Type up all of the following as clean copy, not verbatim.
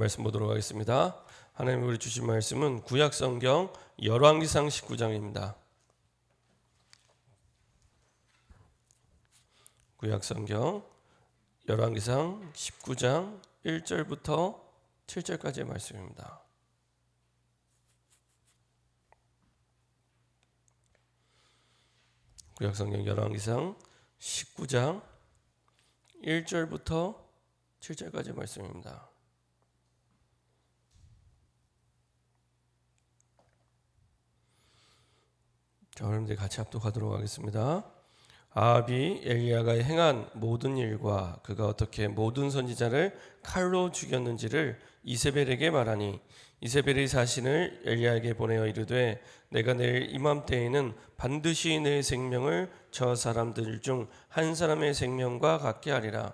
말씀 보도록 하겠습니다. 하나님 우리 주신 말씀은 구약성경 열왕기상 19장입니다. 구약성경 열왕기상 19장 1절부터 7절까지의 말씀입니다. 구약성경 열왕기상 19장 1절부터 7절까지의 말씀입니다. 자, 여러분들 같이 합독하도록 하겠습니다. 아합이 엘리야가 행한 모든 일과 그가 어떻게 모든 선지자를 칼로 죽였는지를 이세벨에게 말하니 이세벨이 사신을 엘리야에게 보내어 이르되 내가 내일 이맘때에는 반드시 내 생명을 저 사람들 중 한 사람의 생명과 같게 하리라.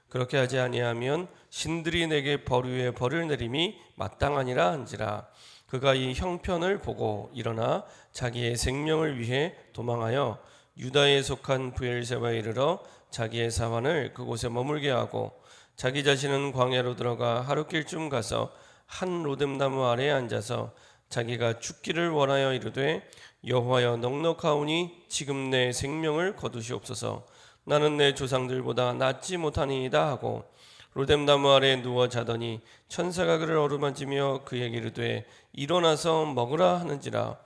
그렇게 하지 아니하면 신들이 내게 벌 위에 벌을 내림이 마땅하니라 한지라. 그가 이 형편을 보고 일어나 자기의 생명을 위해 도망하여 유다에 속한 브엘세바에 이르러 자기의 사환을 그곳에 머물게 하고 자기 자신은 광야로 들어가 하룻길쯤 가서 한 로뎀나무 아래에 앉아서 자기가 죽기를 원하여 이르되 여호와여 넉넉하오니 지금 내 생명을 거두시옵소서. 나는 내 조상들보다 낫지 못하니이다 하고 로뎀나무 아래에 누워 자더니 천사가 그를 어루만지며 그에게 이르되 일어나서 먹으라 하는지라.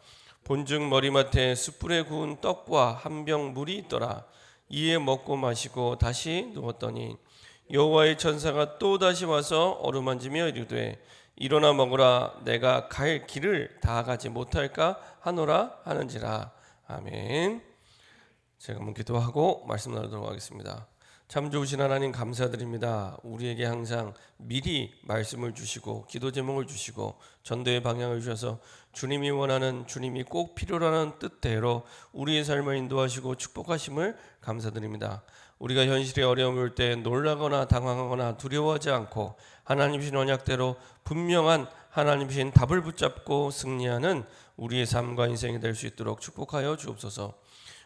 본즉 머리맡에 숯불에 구운 떡과 한 병 물이 있더라. 이에 먹고 마시고 다시 누웠더니 여호와의 천사가 또 다시 와서 어루만지며 이르되 일어나 먹으라. 내가 갈 길을 다 가지 못할까 하노라 하는지라. 아멘. 제가 한번 기도하고 말씀 나누도록 하겠습니다. 참 좋으신 하나님 감사드립니다. 우리에게 항상 미리 말씀을 주시고 기도 제목을 주시고 전도의 방향을 주셔서 주님이 원하는, 주님이 꼭 필요로 하는 뜻대로 우리의 삶을 인도하시고 축복하심을 감사드립니다. 우리가 현실의 어려움을 올 때 놀라거나 당황하거나 두려워하지 않고 하나님이신 언약대로 분명한 하나님이신 답을 붙잡고 승리하는 우리의 삶과 인생이 될 수 있도록 축복하여 주옵소서.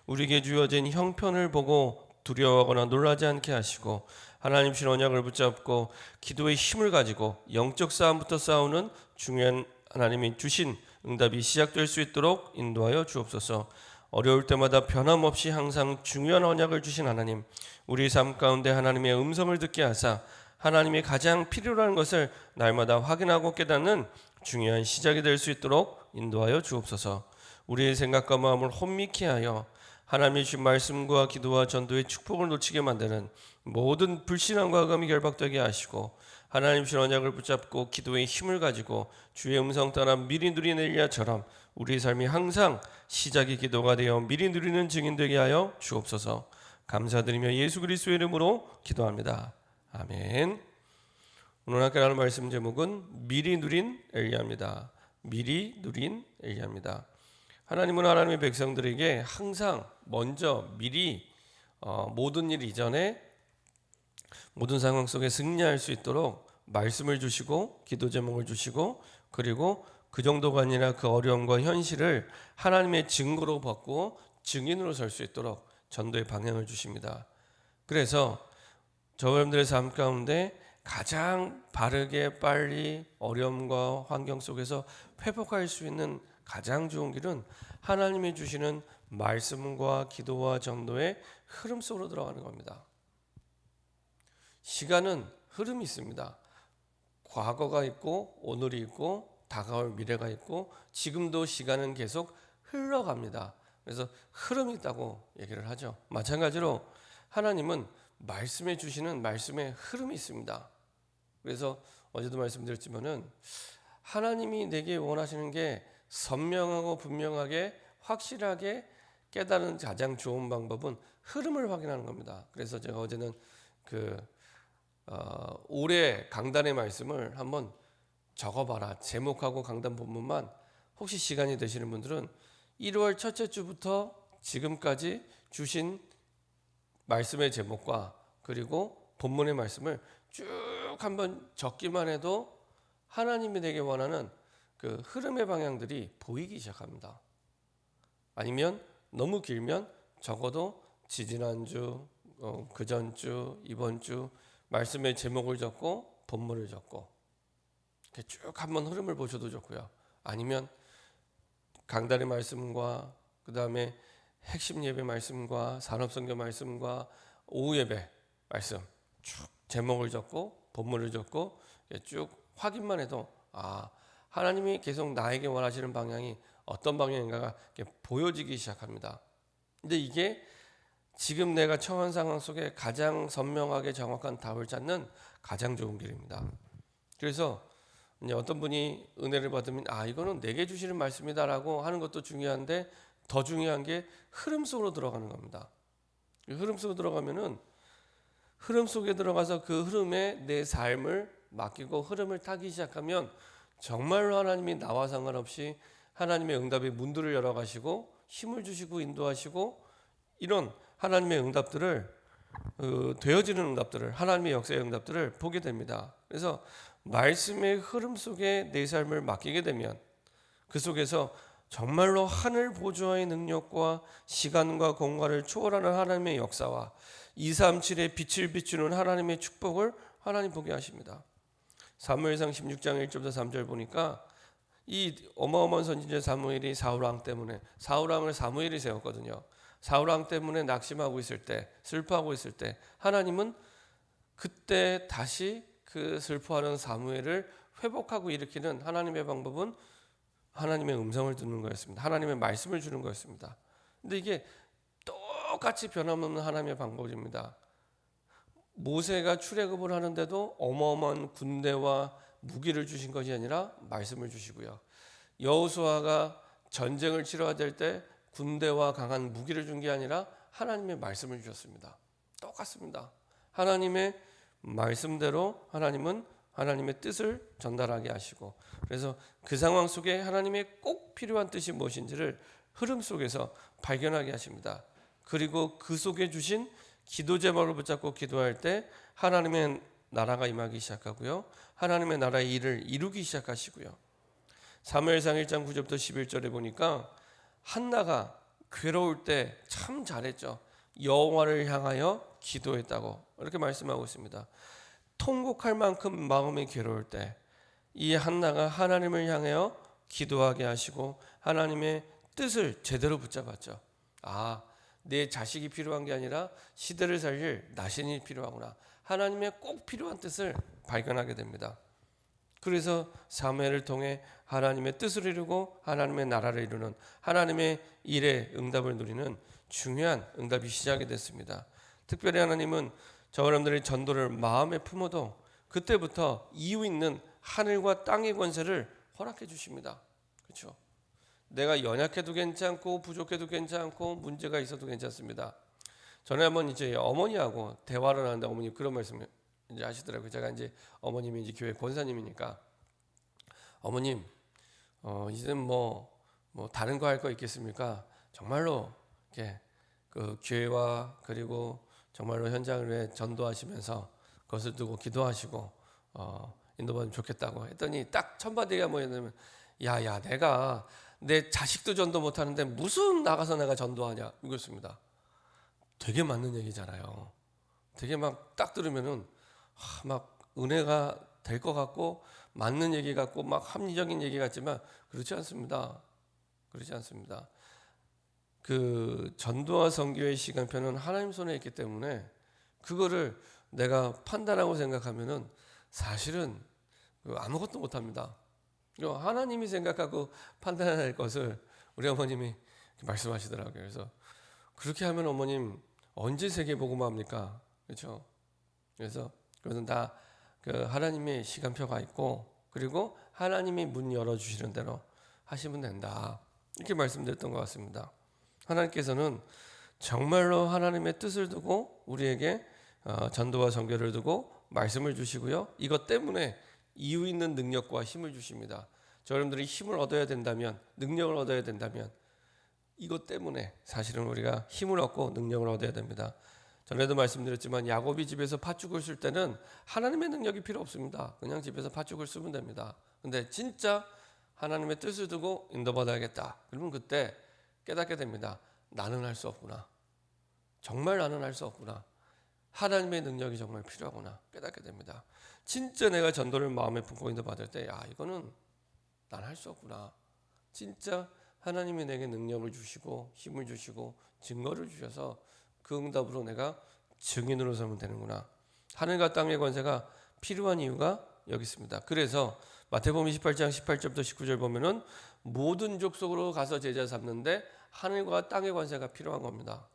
우리에게 주어진 형편을 보고 두려워하거나 놀라지 않게 하시고 하나님이신 언약을 붙잡고 기도의 힘을 가지고 영적 싸움부터 싸우는 중요한 하나님이 주신 응답이 시작될 수 있도록 인도하여 주옵소서. 어려울 때마다 변함없이 항상 중요한 언약을 주신 하나님, 우리 삶 가운데 하나님의 음성을 듣게 하사 하나님이 가장 필요로 하는 것을 날마다 확인하고 깨닫는 중요한 시작이 될 수 있도록 인도하여 주옵소서. 우리의 생각과 마음을 혼미케 하여 하나님의 주신 말씀과 기도와 전도의 축복을 놓치게 만드는 모든 불신앙과 흑암이 결박되게 하시고 하나님 주신 언약을 붙잡고 기도의 힘을 가지고 주의 음성 따라 미리 누리는 엘리야처럼 우리의 삶이 항상 시작이 기도가 되어 미리 누리는 증인 되게 하여 주옵소서. 감사드리며 예수 그리스도의 이름으로 기도합니다. 아멘. 오늘 함께 나눌 말씀 제목은 미리 누린 엘리야입니다. 미리 누린 엘리야입니다. 하나님은 하나님의 백성들에게 항상 먼저 미리 모든 일 이전에 모든 상황 속에 승리할 수 있도록 말씀을 주시고 기도 제목을 주시고 그리고 그 정도가 아니라 그 어려움과 현실을 하나님의 증거로 받고 증인으로 설 수 있도록 전도의 방향을 주십니다. 그래서 저 여러분들의 삶 가운데 가장 바르게 빨리 어려움과 환경 속에서 회복할 수 있는 가장 좋은 길은 하나님이 주시는 말씀과 기도와 전도의 흐름 속으로 들어가는 겁니다. 시간은 흐름이 있습니다. 과거가 있고 오늘이 있고 다가올 미래가 있고 지금도 시간은 계속 흘러갑니다. 그래서 흐름이 있다고 얘기를 하죠. 마찬가지로 하나님은 말씀해 주시는 말씀의 흐름이 있습니다. 그래서 어제도 말씀드렸지만은 하나님이 내게 원하시는 게 선명하고 분명하게 확실하게 깨달은 가장 좋은 방법은 흐름을 확인하는 겁니다. 그래서 제가 어제는 올해 강단의 말씀을 한번 적어봐라. 제목하고 강단 본문만 혹시 시간이 되시는 분들은 1월 첫째 주부터 지금까지 주신 말씀의 제목과 그리고 본문의 말씀을 쭉 한번 적기만 해도 하나님이 내게 원하는 그 흐름의 방향들이 보이기 시작합니다. 아니면 너무 길면 적어도 지지난주, 그전주, 이번주 말씀의 제목을 적고 본문을 적고 이렇게 쭉 한번 흐름을 보셔도 좋고요. 아니면 강단의 말씀과 그 다음에 핵심 예배 말씀과 산업선교 말씀과 오후 예배 말씀 쭉 제목을 적고 본문을 적고 쭉 확인만 해도 하나님이 계속 나에게 원하시는 방향이 어떤 방향인가가 보여지기 시작합니다. 근데 이게 지금 내가 처한 상황 속에 가장 선명하게 정확한 답을 찾는 가장 좋은 길입니다. 그래서 이제 어떤 분이 은혜를 받으면 이거는 내게 주시는 말씀이다라고 하는 것도 중요한데 더 중요한 게 흐름 속으로 들어가는 겁니다. 흐름 속으로 들어가면은 흐름 속에 들어가서 그 흐름에 내 삶을 맡기고 흐름을 타기 시작하면 정말로 하나님이 나와 상관없이 하나님의 응답의 문들을 열어가시고 힘을 주시고 인도하시고 이런 하나님의 응답들을 되어지는 응답들을 하나님의 역사의 응답들을 보게 됩니다. 그래서 말씀의 흐름 속에 내 삶을 맡기게 되면 그 속에서 정말로 하늘 보좌의 능력과 시간과 공간을 초월하는 하나님의 역사와 237의 빛을 비추는 하나님의 축복을 하나님 보게 하십니다. 사무엘상 16장 1절부터 3절 보니까 이 어마어마한 선지자 사무엘이 사울왕 때문에 사울왕을 사무엘이 세웠거든요. 사울왕 때문에 낙심하고 있을 때 슬퍼하고 있을 때 하나님은 그때 다시 그 슬퍼하는 사무엘을 회복하고 일으키는 하나님의 방법은 하나님의 음성을 듣는 거였습니다. 하나님의 말씀을 주는 거였습니다. 근데 이게 똑같이 변함없는 하나님의 방법입니다. 모세가 출애굽을 하는데도 어마어마한 군대와 무기를 주신 것이 아니라 말씀을 주시고요. 여호수아가 전쟁을 치러야 될 때 군대와 강한 무기를 준 게 아니라 하나님의 말씀을 주셨습니다. 똑같습니다. 하나님의 말씀대로 하나님은 하나님의 뜻을 전달하게 하시고 그래서 그 상황 속에 하나님의 꼭 필요한 뜻이 무엇인지를 흐름 속에서 발견하게 하십니다. 그리고 그 속에 주신 기도 제목을 붙잡고 기도할 때 하나님의 나라가 임하기 시작하고요. 하나님의 나라의 일을 이루기 시작하시고요. 사무엘상 1장 9절부터 11절에 보니까 한나가 괴로울 때 참 잘했죠. 여호와를 향하여 기도했다고 이렇게 말씀하고 있습니다. 통곡할 만큼 마음이 괴로울 때 이 한나가 하나님을 향하여 기도하게 하시고 하나님의 뜻을 제대로 붙잡았죠. 내 자식이 필요한 게 아니라 시대를 살릴 나신이 필요하구나. 하나님의 꼭 필요한 뜻을 발견하게 됩니다. 그래서 사무엘을 통해 하나님의 뜻을 이루고 하나님의 나라를 이루는 하나님의 일에 응답을 누리는 중요한 응답이 시작이 됐습니다. 특별히 하나님은 저 여러분들의 전도를 마음에 품어도 그때부터 이유 있는 하늘과 땅의 권세를 허락해 주십니다. 그렇죠? 내가 연약해도 괜찮고 부족해도 괜찮고 문제가 있어도 괜찮습니다. 전에 한번 이제 어머니하고 대화를 하는데 어머니 그런 말씀 이제 하시더라고요. 제가 이제 어머님이 이제 교회 권사님이니까 어머님 이제는 뭐 다른 거 할 거 있겠습니까? 정말로 이렇게 그 교회와 그리고 정말로 현장을 위해 전도하시면서 그것을 두고 기도하시고 인도받으면 좋겠다고 했더니 딱 첫마디가 뭐였냐면 야야 내가 내 자식도 전도 못하는데 무슨 나가서 내가 전도하냐 이거였습니다. 되게 맞는 얘기잖아요. 되게 막 딱 들으면은 막 은혜가 될 것 같고 맞는 얘기 같고 막 합리적인 얘기 같지만 그렇지 않습니다. 그렇지 않습니다. 그 전도와 선교의 시간표는 하나님 손에 있기 때문에 그거를 내가 판단하고 생각하면은 사실은 아무것도 못합니다. 하나님이 생각하고 판단할 것을 우리 어머님이 말씀하시더라고요. 그래서 그렇게 하면 어머님 언제 세계 복음화합니까? 그렇죠? 그래서 그것은 다 그 하나님의 시간표가 있고 그리고 하나님이 문 열어주시는 대로 하시면 된다. 이렇게 말씀드렸던 것 같습니다. 하나님께서는 정말로 하나님의 뜻을 두고 우리에게 전도와 선교를 두고 말씀을 주시고요. 이것 때문에 이유 있는 능력과 힘을 주십니다. 여러분들이 힘을 얻어야 된다면 능력을 얻어야 된다면 이것 때문에 사실은 우리가 힘을 얻고 능력을 얻어야 됩니다. 전에도 말씀드렸지만 야곱이 집에서 팥죽을 쓸 때는 하나님의 능력이 필요 없습니다. 그냥 집에서 팥죽을 쓰면 됩니다. 근데 진짜 하나님의 뜻을 두고 인도받아야겠다. 그러면 그때 깨닫게 됩니다. 나는 할 수 없구나. 정말 나는 할 수 없구나. 하나님의 능력이 정말 필요하구나 깨닫게 됩니다. 진짜 내가 전도를 마음에 품고 있는 받을 때 이거는 난 할 수 없구나. 진짜 하나님이 내게 능력을 주시고 힘을 주시고 증거를 주셔서 그 응답으로 내가 증인으로 서면 되는구나. 하늘과 땅의 권세가 필요한 이유가 여기 있습니다. 그래서 마태복음 28장 18절부터 19절 보면은 모든 족속으로 가서 제자 삼는데 하늘과 땅의 권세가 필요한 겁니다.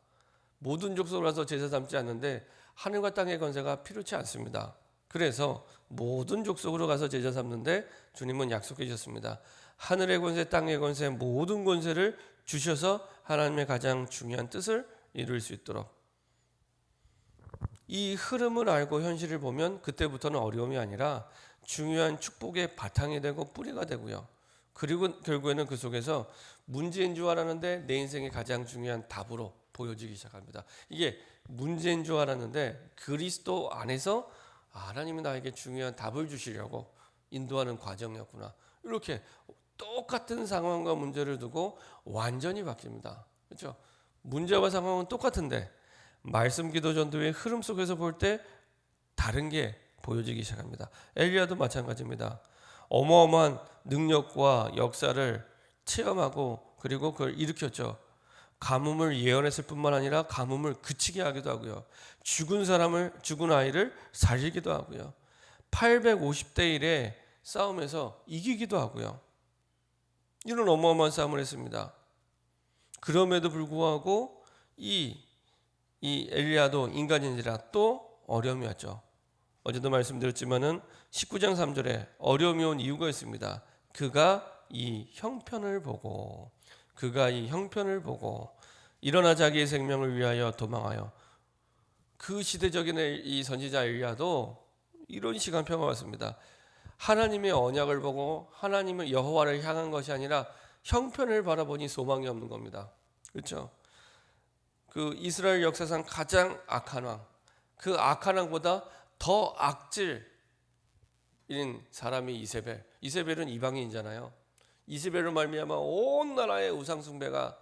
모든 족속으로 가서 제자 삼지 않는데 하늘과 땅의 권세가 필요치 않습니다. 그래서 모든 족속으로 가서 제자 삼는데 주님은 약속해 주셨습니다. 하늘의 권세, 땅의 권세, 모든 권세를 주셔서 하나님의 가장 중요한 뜻을 이룰 수 있도록. 이 흐름을 알고 현실을 보면 그때부터는 어려움이 아니라 중요한 축복의 바탕이 되고 뿌리가 되고요. 그리고 결국에는 그 속에서 문제인 줄 알았는데 내 인생의 가장 중요한 답으로 보여지기 시작합니다. 이게 문제인 줄 알았는데 그리스도 안에서 하나님이 나에게 중요한 답을 주시려고 인도하는 과정이었구나. 이렇게 똑같은 상황과 문제를 두고 완전히 바뀝니다. 그렇죠? 문제와 상황은 똑같은데 말씀 기도 전도의 흐름 속에서 볼 때 다른 게 보여지기 시작합니다. 엘리야도 마찬가지입니다. 어마어마한 능력과 역사를 체험하고 그리고 그걸 일으켰죠. 가뭄을 예언했을 뿐만 아니라 가뭄을 그치게 하기도 하고요. 죽은 아이를 살리기도 하고요. 850대 1의 싸움에서 이기기도 하고요. 이런 어마어마한 싸움을 했습니다. 그럼에도 불구하고 이 엘리야도 인간인지라 또 어려움이 왔죠. 어제도 말씀드렸지만은 19장 3절에 어려움이 온 이유가 있습니다. 그가 이 형편을 보고 일어나 자기의 생명을 위하여 도망하여. 그 시대적인 이 선지자 엘리야도 이런 시간표가 왔습니다. 하나님의 언약을 보고 하나님의 여호와를 향한 것이 아니라 형편을 바라보니 소망이 없는 겁니다. 그렇죠? 그 이스라엘 역사상 가장 악한 왕, 그 악한 왕보다 더 악질인 사람이 이세벨. 이세벨은 이방인이잖아요. 이세벨로 말미암아 온 나라의 우상 숭배가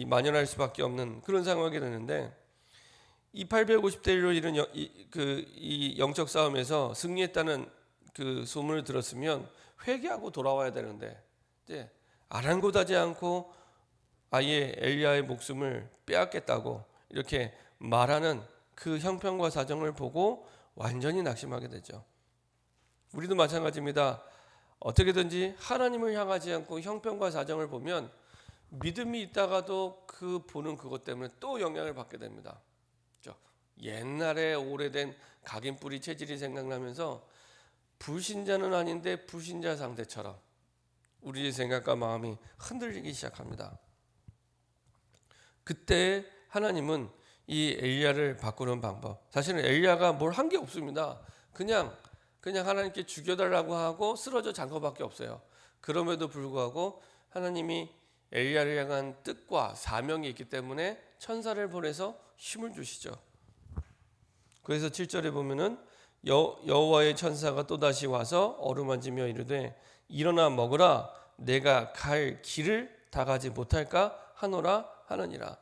만연할 수밖에 없는 그런 상황이 되는데 이 850대 1로 이른 이 영적 싸움에서 승리했다는 그 소문을 들었으면 회개하고 돌아와야 되는데 이제 아랑곳하지 않고 아예 엘리야의 목숨을 빼앗겠다고 이렇게 말하는 그 형편과 사정을 보고 완전히 낙심하게 되죠. 우리도 마찬가지입니다. 어떻게든지 하나님을 향하지 않고 형편과 사정을 보면 믿음이 있다가도 그 보는 그것 때문에 또 영향을 받게 됩니다. 옛날에 오래된 각인 뿌리 체질이 생각나면서 불신자는 아닌데 불신자 상태처럼 우리의 생각과 마음이 흔들리기 시작합니다. 그때 하나님은 이 엘리야를 바꾸는 방법, 사실은 엘리야가 뭘 한 게 없습니다. 그냥 하나님께 죽여달라고 하고 쓰러져 잔 것밖에 없어요. 그럼에도 불구하고 하나님이 엘리야를 향한 뜻과 사명이 있기 때문에 천사를 보내서 힘을 주시죠. 그래서 7절에 보면은 여호와의 천사가 또다시 와서 어루만지며 이르되 일어나 먹으라, 내가 갈 길을 다 가지 못할까 하노라 하느니라.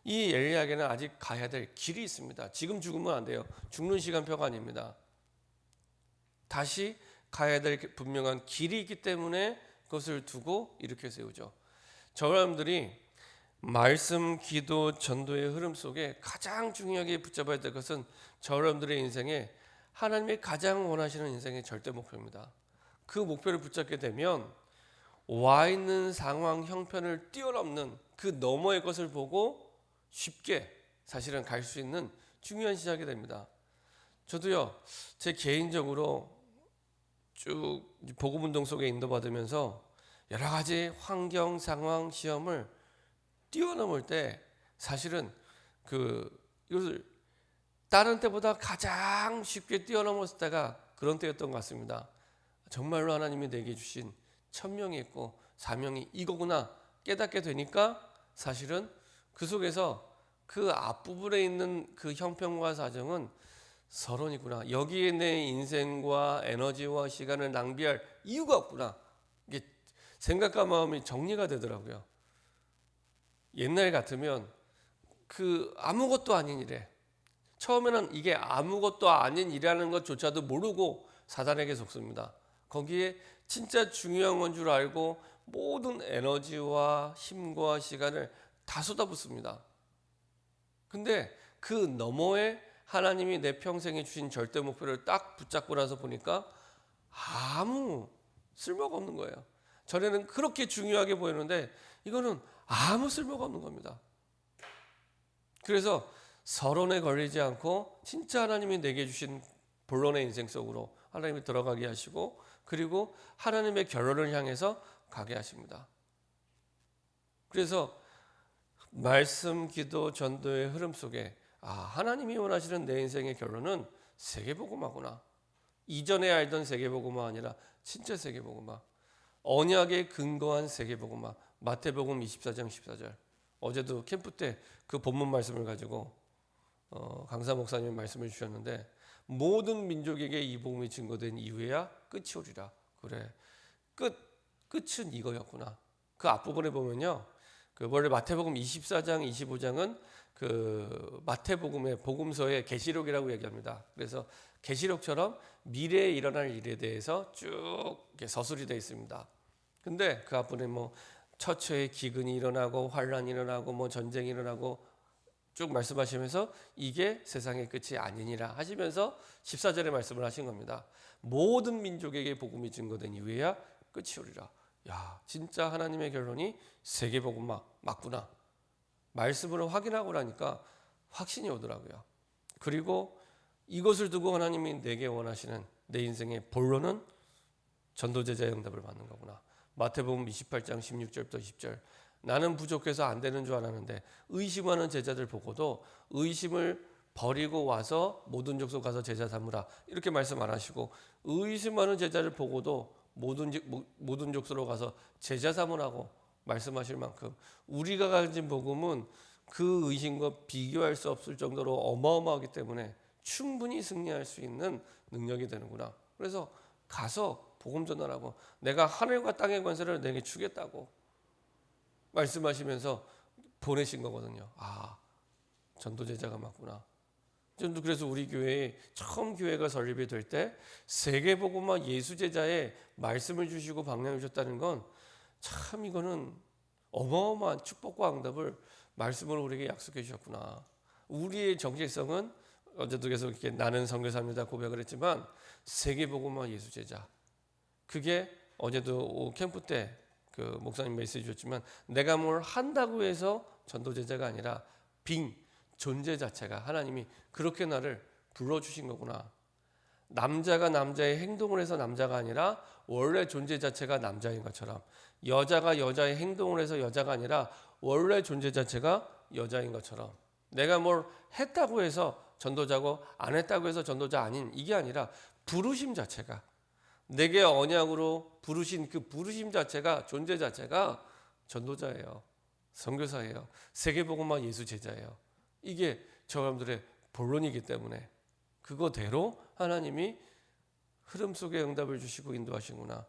이 엘리야에게는 아직 가야 될 길이 있습니다. 지금 죽으면 안 돼요. 죽는 시간표가 아닙니다. 다시 가야 될 분명한 길이 있기 때문에 그것을 두고 이렇게 세우죠. 저 사람들이 말씀, 기도, 전도의 흐름 속에 가장 중요하게 붙잡아야 될 것은 저 사람들의 인생에 하나님이 가장 원하시는 인생의 절대 목표입니다. 그 목표를 붙잡게 되면 와 있는 상황, 형편을 뛰어넘는 그 너머의 것을 보고 쉽게 사실은 갈 수 있는 중요한 시작이 됩니다. 저도요, 제 개인적으로 쭉 복음운동 속에 인도받으면서 여러 가지 환경, 상황, 시험을 뛰어넘을 때 사실은 이것을 다른 때보다 가장 쉽게 뛰어넘었을 때가 그런 때였던 것 같습니다. 정말로 하나님이 내게 주신 천명이 있고 사명이 이거구나 깨닫게 되니까 사실은 그 속에서 그 앞부분에 있는 그 형편과 사정은 서론이구나. 여기에 내 인생과 에너지와 시간을 낭비할 이유가 없구나. 이게 생각과 마음이 정리가 되더라고요. 옛날 같으면 그 아무것도 아닌 일에 처음에는 이게 아무것도 아닌 일이라는 것조차도 모르고 사단에게 속습니다. 거기에 진짜 중요한 건 줄 알고 모든 에너지와 힘과 시간을 다 쏟아붓습니다. 근데 그 너머에 하나님이 내 평생에 주신 절대 목표를 딱 붙잡고 나서 보니까 아무 쓸모가 없는 거예요. 전에는 그렇게 중요하게 보이는데 이거는 아무 쓸모가 없는 겁니다. 그래서 서론에 걸리지 않고 진짜 하나님이 내게 주신 본론의 인생 속으로 하나님이 들어가게 하시고, 그리고 하나님의 결론을 향해서 가게 하십니다. 그래서 말씀, 기도, 전도의 흐름 속에 하나님이 원하시는 내 인생의 결론은 세계복음화구나. 이전에 알던 세계복음화 아니라 진짜 세계복음화. 언약에 근거한 세계복음화. 마태복음 24장 14절. 어제도 캠프 때 그 본문 말씀을 가지고 강사 목사님이 말씀을 주셨는데, 모든 민족에게 이 복음이 증거된 이후에야 끝이 오리라. 그래, 끝은 이거였구나. 그 앞부분에 보면요, 그 원래 마태복음 24장 25장은 그 마태복음의 복음서의 계시록이라고 얘기합니다. 그래서 계시록처럼 미래에 일어날 일에 대해서 쭉 서술이 되어 있습니다. 근데 그 앞부분에 뭐 처처에 기근이 일어나고 환란이 일어나고 뭐 전쟁이 일어나고 쭉 말씀하시면서 이게 세상의 끝이 아니니라 하시면서 14절에 말씀을 하신 겁니다. 모든 민족에게 복음이 증거된 이후에야 끝이 오리라. 야, 진짜 하나님의 결론이 세계복음화 맞구나. 말씀으로 확인하고 나니까 확신이 오더라고요. 그리고 이것을 두고 하나님이 내게 원하시는 내 인생의 본론은 전도제자의 응답을 받는 거구나. 마태복음 28장 16절부터 20절. 나는 부족해서 안 되는 줄 알았는데 의심하는 제자들 보고도 의심을 버리고 와서 모든 족속 가서 제자 삼으라, 이렇게 말씀 안 하시고 의심하는 제자를 보고도 모든 족속으로 가서 제자 삼으라고 말씀하실 만큼 우리가 가진 복음은 그 의심과 비교할 수 없을 정도로 어마어마하기 때문에 충분히 승리할 수 있는 능력이 되는구나. 그래서 가서 복음 전하라고, 내가 하늘과 땅의 권세를 내게 주겠다고 말씀하시면서 보내신 거거든요. 전도제자가 맞구나. 저도 그래서 우리 교회에 처음 교회가 설립이 될 때 세계복음화 예수제자의 말씀을 주시고 방향을 주셨다는 건 참 이거는 어마어마한 축복과 응답을 말씀으로 우리에게 약속해 주셨구나. 우리의 정체성은 어제도 계속 이렇게 나는 선교사입니다 고백을 했지만 세계복음화 예수제자, 그게 어제도 캠프 때 그 목사님 메시지 줬지만 내가 뭘 한다고 해서 전도제자가 아니라 존재 자체가 하나님이 그렇게 나를 불러주신 거구나. 남자가 남자의 행동을 해서 남자가 아니라 원래 존재 자체가 남자인 것처럼, 여자가 여자의 행동을 해서 여자가 아니라 원래 존재 자체가 여자인 것처럼, 내가 뭘 했다고 해서 전도자고 안 했다고 해서 전도자 아닌, 이게 아니라 부르심 자체가, 내게 언약으로 부르신 그 부르심 자체가, 존재 자체가 전도자예요. 선교사예요. 세계복음화 예수 제자예요. 이게 저 사람들의 본론이기 때문에 그거대로 하나님이 흐름 속에 응답을 주시고 인도하시구나.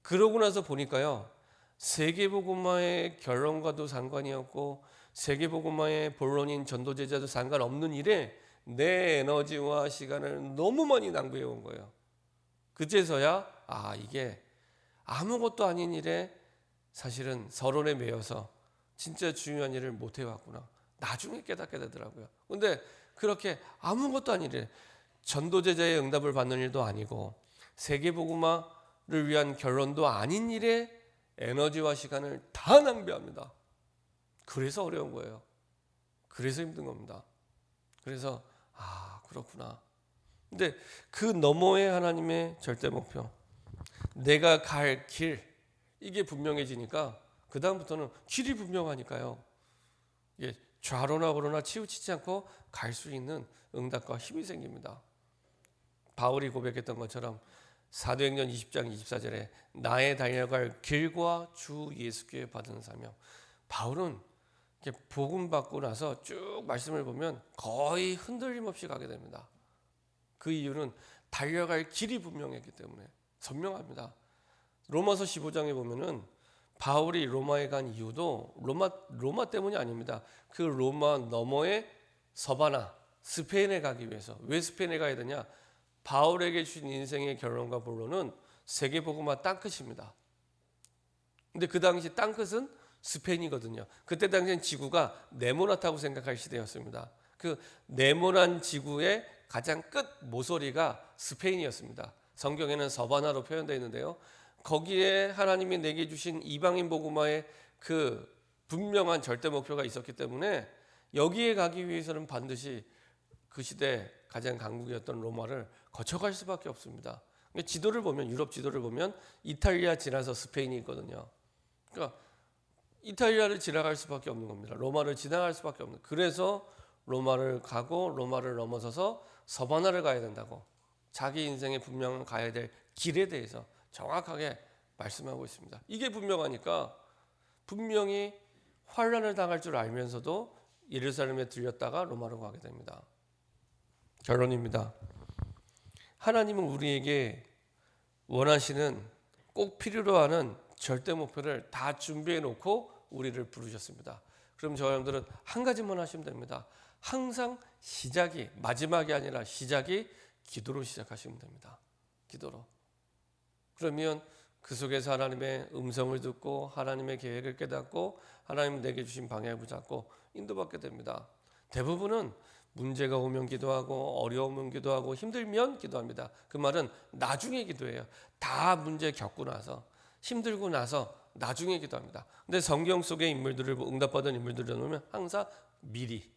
그러고 나서 보니까요, 세계복음화의 결론과도 상관이 없고 세계복음화의 본론인 전도제자도 상관없는 일에 내 에너지와 시간을 너무 많이 낭비해 온 거예요. 그제서야 이게 아무것도 아닌 일에 사실은 서론에 매여서 진짜 중요한 일을 못 해왔구나. 나중에 깨닫게 되더라고요. 근데 그렇게 아무것도 아닌 일에, 전도제자의 응답을 받는 일도 아니고 세계복음화를 위한 결론도 아닌 일에 에너지와 시간을 다 낭비합니다. 그래서 어려운 거예요. 그래서 힘든 겁니다. 그래서 그렇구나. 근데 그 너머에 하나님의 절대 목표, 내가 갈 길, 이게 분명해지니까 그 다음부터는 길이 분명하니까요, 이게 좌로나 우로나 치우치지 않고 갈 수 있는 응답과 힘이 생깁니다. 바울이 고백했던 것처럼 사도행전 20장 24절에 나의 달려갈 길과 주 예수께 받은 사명. 바울은 이렇게 복음 받고 나서 쭉 말씀을 보면 거의 흔들림 없이 가게 됩니다. 그 이유는 달려갈 길이 분명했기 때문에 선명합니다. 로마서 15장에 보면은 바울이 로마에 간 이유도 로마 때문이 아닙니다. 그 로마 너머의 스페인에 가기 위해서. 왜 스페인에 가야 되냐? 바울에게 주신 인생의 결론과 본론은 세계복음화 땅끝입니다. 근데 그 당시 땅끝은 스페인이거든요. 그때 당시엔 지구가 네모나다고 생각할 시대였습니다. 그 네모난 지구의 가장 끝 모서리가 스페인이었습니다. 성경에는 서바나로 표현되어 있는데요. 거기에 하나님이 내게 주신 이방인 복음화의 그 분명한 절대 목표가 있었기 때문에 여기에 가기 위해서는 반드시 그 시대 가장 강국이었던 로마를 거쳐갈 수밖에 없습니다. 지도를 보면, 유럽 지도를 보면 이탈리아 지나서 스페인이 있거든요. 그러니까 이탈리아를 지나갈 수밖에 없는 겁니다. 로마를 지나갈 수밖에 없는. 그래서 로마를 가고 로마를 넘어서서 서바나를 가야 된다고, 자기 인생의 분명한 가야 될 길에 대해서 정확하게 말씀하고 있습니다. 이게 분명하니까 분명히 환란을 당할 줄 알면서도 예루살렘에 들렸다가 로마로 가게 됩니다. 결론입니다. 하나님은 우리에게 원하시는, 꼭 필요로 하는 절대 목표를 다 준비해 놓고 우리를 부르셨습니다. 그럼 저 여러분들은 한 가지만 하시면 됩니다. 항상 시작이, 마지막이 아니라 시작이 기도로 시작하시면 됩니다. 기도로. 그러면 그 속에서 하나님의 음성을 듣고 하나님의 계획을 깨닫고 하나님 내게 주신 방향을 붙잡고 인도받게 됩니다. 대부분은 문제가 오면 기도하고 어려우면 기도하고 힘들면 기도합니다. 그 말은 나중에 기도해요. 다 문제 겪고 나서, 힘들고 나서 나중에 기도합니다. 근데 성경 속의 인물들을, 응답받은 인물들을 보면 항상 미리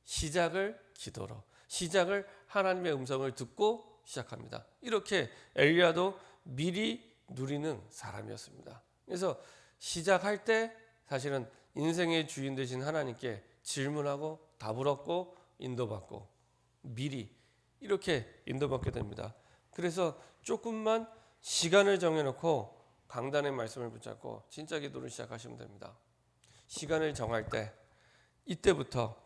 시작을 기도로, 시작을 하나님의 음성을 듣고 시작합니다. 이렇게 엘리야도 미리 누리는 사람이었습니다. 그래서 시작할 때 사실은 인생의 주인 되신 하나님께 질문하고 답을 얻고 인도받고 미리 이렇게 인도받게 됩니다. 그래서 조금만 시간을 정해놓고 강단의 말씀을 붙잡고 진짜 기도를 시작하시면 됩니다. 시간을 정할 때, 이때부터,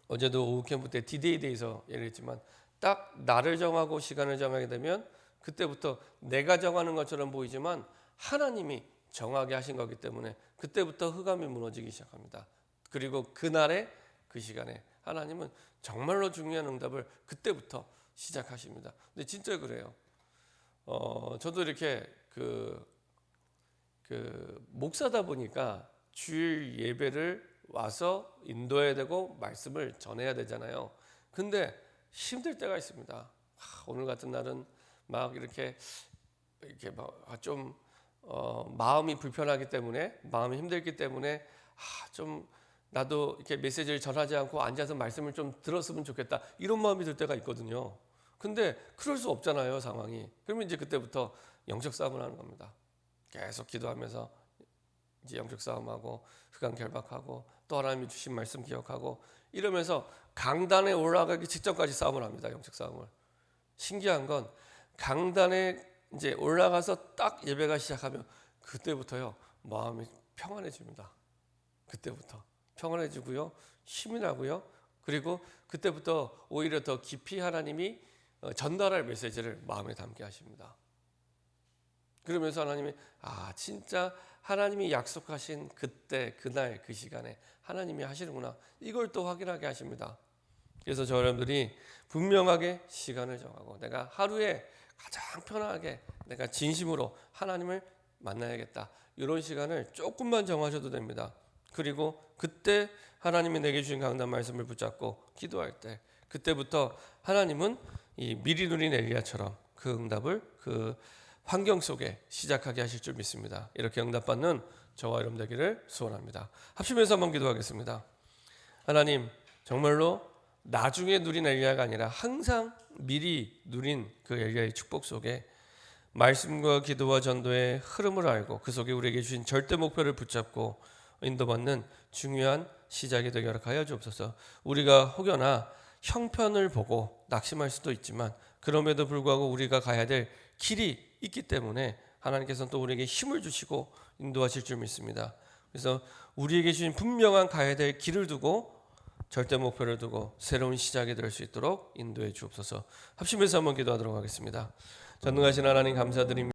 어제도 오후 캠프 때 디데이 데이에서 얘기했지만 딱 날을 정하고 시간을 정하게 되면 그때부터 내가 정하는 것처럼 보이지만 하나님이 정하게 하신 거기 때문에 그때부터 흑암이 무너지기 시작합니다. 그리고 그날에, 그 시간에 하나님은 정말로 중요한 응답을 그때부터 시작하십니다. 근데 진짜 그래요. 저도 이렇게 목사다 보니까 주일 예배를 와서 인도해야 되고 말씀을 전해야 되잖아요. 근데 힘들 때가 있습니다. 오늘 같은 날은 막 이렇게 좀 마음이 불편하기 때문에, 마음이 힘들기 때문에 좀 나도 이렇게 메시지를 전하지 않고 앉아서 말씀을 좀 들었으면 좋겠다, 이런 마음이 들 때가 있거든요. 근데 그럴 수 없잖아요, 상황이. 그러면 이제 그때부터 영적 싸움을 하는 겁니다. 계속 기도하면서 이제 영적 싸움하고 흑암 결박하고 또 하나님이 주신 말씀 기억하고 이러면서 강단에 올라가기 직전까지 싸움을 합니다. 영적 싸움을. 신기한 건 강단에 이제 올라가서 딱 예배가 시작하면 그때부터요 마음이 평안해집니다. 그때부터 평안해지고요, 힘이 나고요, 그리고 그때부터 오히려 더 깊이 하나님이 전달할 메시지를 마음에 담게 하십니다. 그러면서 하나님이 진짜 하나님이 약속하신 그때, 그날, 그 시간에 하나님이 하시는구나, 이걸 또 확인하게 하십니다. 그래서 저 여러분들이 분명하게 시간을 정하고 내가 하루에 가장 편하게 내가 진심으로 하나님을 만나야겠다, 이런 시간을 조금만 정하셔도 됩니다. 그리고 그때 하나님이 내게 주신 강단 말씀을 붙잡고 기도할 때, 그때부터 하나님은 이 미리 누린 엘리야처럼 그 응답을 그 환경 속에 시작하게 하실 줄 믿습니다. 이렇게 응답받는 저와 여러분 되기를 소원합니다. 합심해서 한번 기도하겠습니다. 하나님, 정말로 나중에 누린 엘리야가 아니라 항상 미리 누린 그 엘리야의 축복 속에 말씀과 기도와 전도의 흐름을 알고 그 속에 우리에게 주신 절대 목표를 붙잡고 인도받는 중요한 시작이 되게 허락하여 주옵소서. 우리가 혹여나 형편을 보고 낙심할 수도 있지만 그럼에도 불구하고 우리가 가야 될 길이 있기 때문에 하나님께서는 또 우리에게 힘을 주시고 인도하실 줄 믿습니다. 그래서 우리에게 주신 분명한 가야 될 길을 두고 절대 목표를 두고 새로운 시작이 될 수 있도록 인도해 주옵소서. 합심해서 한번 기도하도록 하겠습니다. 전능하신 하나님 감사드립니다.